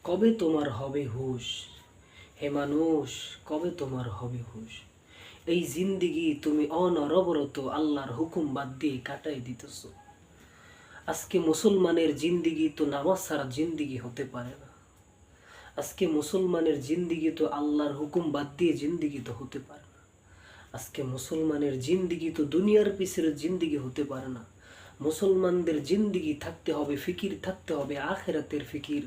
কবে তোমার হবে হুঁশ? হে মানুষ, কবে তোমার হবে হুঁশ? এই জিন্দিগি তুমি অনবরত আল্লাহর হুকুম বাদ দিয়ে কাটাই দিতেছ। আজকে মুসলমানের জিন্দিগি তো নামাজ ছাড়া জিন্দিগি হতে পারে না। আজকে মুসলমানের জিন্দিগি তো আল্লাহর হুকুম বাদ দিয়ে জিন্দিগি তো হতে পারে না। আজকে মুসলমানের জিন্দিগি তো দুনিয়ার পিছের জিন্দিগি হতে পারে না। মুসলমানদের জিন্দিগি থাকতে হবে, ফিকির থাকতে হবে আখেরাতের ফিকির,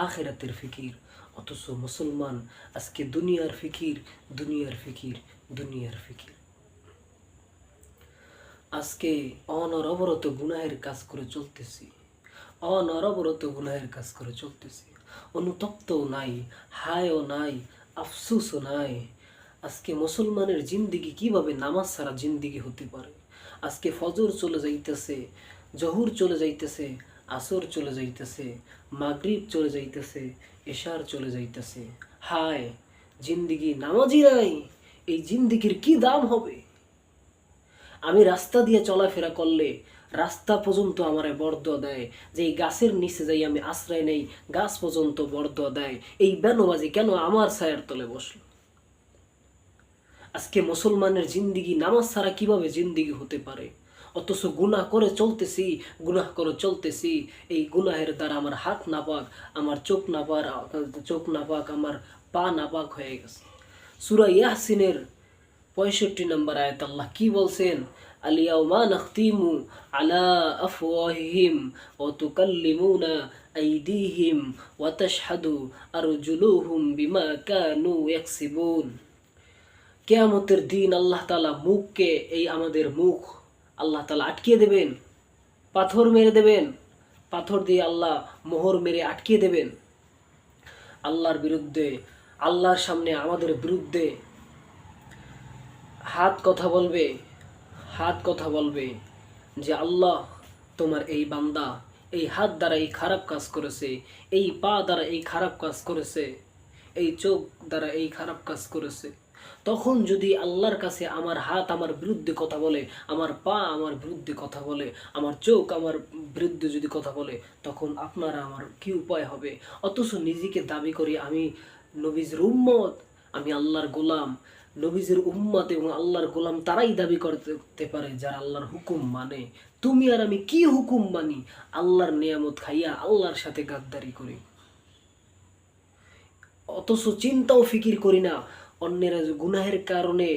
আখেরাতের ফিকির। অথচ মুসলমান আজকে দুনিয়ার ফিকির, দুনিয়ার ফিকির, দুনিয়ার ফিকির। আজকে অনবরত গুনাহের কাজ করে চলতেছি, অনবরত গুনাহের কাজ করে চলতেছি। অনুতপ্তও নাই, হায়ও নাই, আফসোসও নাই। আজকে মুসলমানের জিন্দিগি কিভাবে নামাজ ছাড়া জিন্দিগি হতে পারে? আজকে ফজর চলে যাইতেছে, জহুর চলে যাইতেছে, আসর চলে যাইতেছে, মাগরিব চলে যাইতেছে, এশার চলে যাইতেছে। হায়, জিন্দিগি নামাজই নাই। এই জিন্দিগির কি দাম হবে? আমি রাস্তা দিয়ে চলাফেরা করলে রাস্তা পর্যন্ত আমারে বরদোয়া দেয়, যে এই গাছের নিচে যাই আমি আশ্রয় নেই, গাছ পর্যন্ত বরদোয়া দেয়। এই বেনবাজি কেন আমার ছায়ার তলে বসলো? আজকে মুসলমানের জিন্দিগি নামাজ ছাড়া কিভাবে জিন্দিগি হতে পারে? অথচ গুনাহ করে চলতেছি, গুনাহ করে চলতেছি। এই গুনাহের দ্বারা আমার হাত নাপাক, আমার চোখ নাপাক, আমার পা নাপাক হয়ে গেছে। সূরা ইয়াসিনের 65 নম্বর আয়াত আল্লাহ কি বলছেন? আলিয়াউমা নাখতিমু আলা আফওয়াহিহিম ওয়া তুকাল্লিমুনা আইদিহিম ওয়া তাশহাদু আরজুলুহুম বিমা কানু ইয়াকসিবুন। কিয়ামতের দিন আল্লাহ তাআলা মুখকে, এই আমাদের মুখ আল্লাহ তাআলা আটকিয়ে দেবেন, পাথর মেরে দেবেন, পাথর দিয়ে আল্লাহ মোহর মেরে আটকিয়ে দেবেন। আল্লাহর বিরুদ্ধে, আল্লাহর সামনে আমাদের বিরুদ্ধে হাত কথা বলবে, হাত কথা বলবে যে আল্লাহ, তোমার এই বান্দা এই হাত দ্বারা এই খারাপ কাজ করেছে, এই পা দ্বারা এই খারাপ কাজ করেছে, এই চোখ দ্বারা এই খারাপ কাজ করেছে। তখন যদি আল্লাহর কাছে আমার হাত আমার বিরুদ্ধে কথা বলে, আমার পা আমার বিরুদ্ধে কথা বলে, আমার চোখ আমার বিরুদ্ধে যদি কথা বলে, তখন আপনারা আমার কি উপায় হবে? অথচ নিজেকে দাবি করি আমি নবীজির উম্মত, আমি আল্লাহর গোলাম। নবীজির উম্মত এবং আল্লাহর গোলাম তারাই দাবি করতে পারে যারা আল্লাহর হুকুম মানে। তুমি আর আমি কি হুকুম মানি? আল্লাহর নিয়ামত খাইয়া আল্লাহর সাথে গাদ্দারি করি। অথচ চিন্তাও ফিকির করি না অন্যেরা গুনাহের কারণে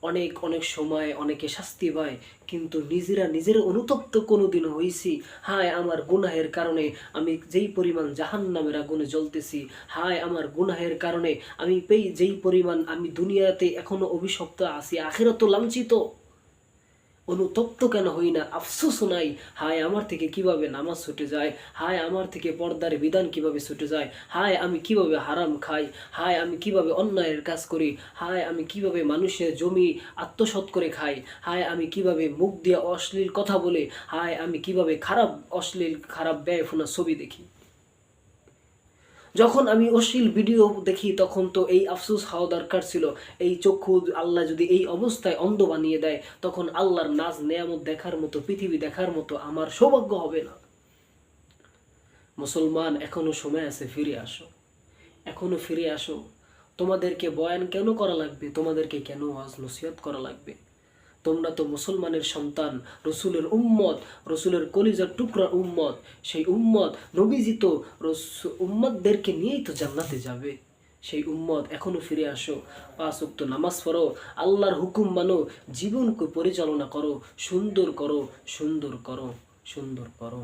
অনেক অনেক সময় অনেকে শাস্তি পায়, কিন্তু নিজেরা অনুতপ্ত কোনোদিনও হইছি? হায়, আমার গুনাহের কারণে আমি যেই পরিমাণ জাহান্নামের আগুনে জ্বলতেছি, হায় আমার গুনাহের কারণে আমি যেই পরিমাণ আমি দুনিয়াতে এখনো অভিশপ্ত আছি, আখিরাত লাঞ্ছিত। অনুতপ্ত কেন হই না? আফসোস নাই, হায় আমার থেকে কিভাবে নামাজ ছুটে যায়, হায় আমার থেকে পর্দার বিধান কিভাবে ছুটে যায়, হায় আমি কিভাবে হারাম খাই, হায় আমি কিভাবে অন্যায়ের কাজ করি, হায় আমি কিভাবে মানুষের জমি আত্মসাৎ করে খাই, হায় আমি কিভাবে মুখ দিয়ে অশ্লীল কথা বলে, হায় আমি কিভাবে অশ্লীল খারাপ ব্যয়ফোনা ছবি দেখি। যখন আমি অশ্লীল ভিডিও দেখি তখন তো এই আফসোস হওয়া দরকার ছিল। এই চক্ষু আল্লাহ যদি এই অবস্থায় অন্ধ বানিয়ে দেয়, তখন আল্লাহর নাজ নেয়ামত দেখার মতো, পৃথিবী দেখার মতো আমার সৌভাগ্য হবে না। মুসলমান, এখনো সময় আছে, ফিরে আসো, এখনো ফিরে আসো। তোমাদেরকে বয়ান কেন করা লাগবে? তোমাদেরকে কেন ওয়াজ নসিহত করা লাগবে? তোমরা তো মুসলমানের সন্তান, রসুলের উম্মত, রসুলের কলিজার টুকরা উম্মত। সেই উম্মত, নবীজি তো উম্মতদেরকে নিয়েই তো জান্নাতে যাবে। সেই উম্মত, এখনো ফিরে আসো, 5 ওয়াক্ত নামাজ পড়ো, আল্লাহর হুকুম মানো, জীবনকে পরিচালনা করো, সুন্দর করো, সুন্দর করো, সুন্দর করো।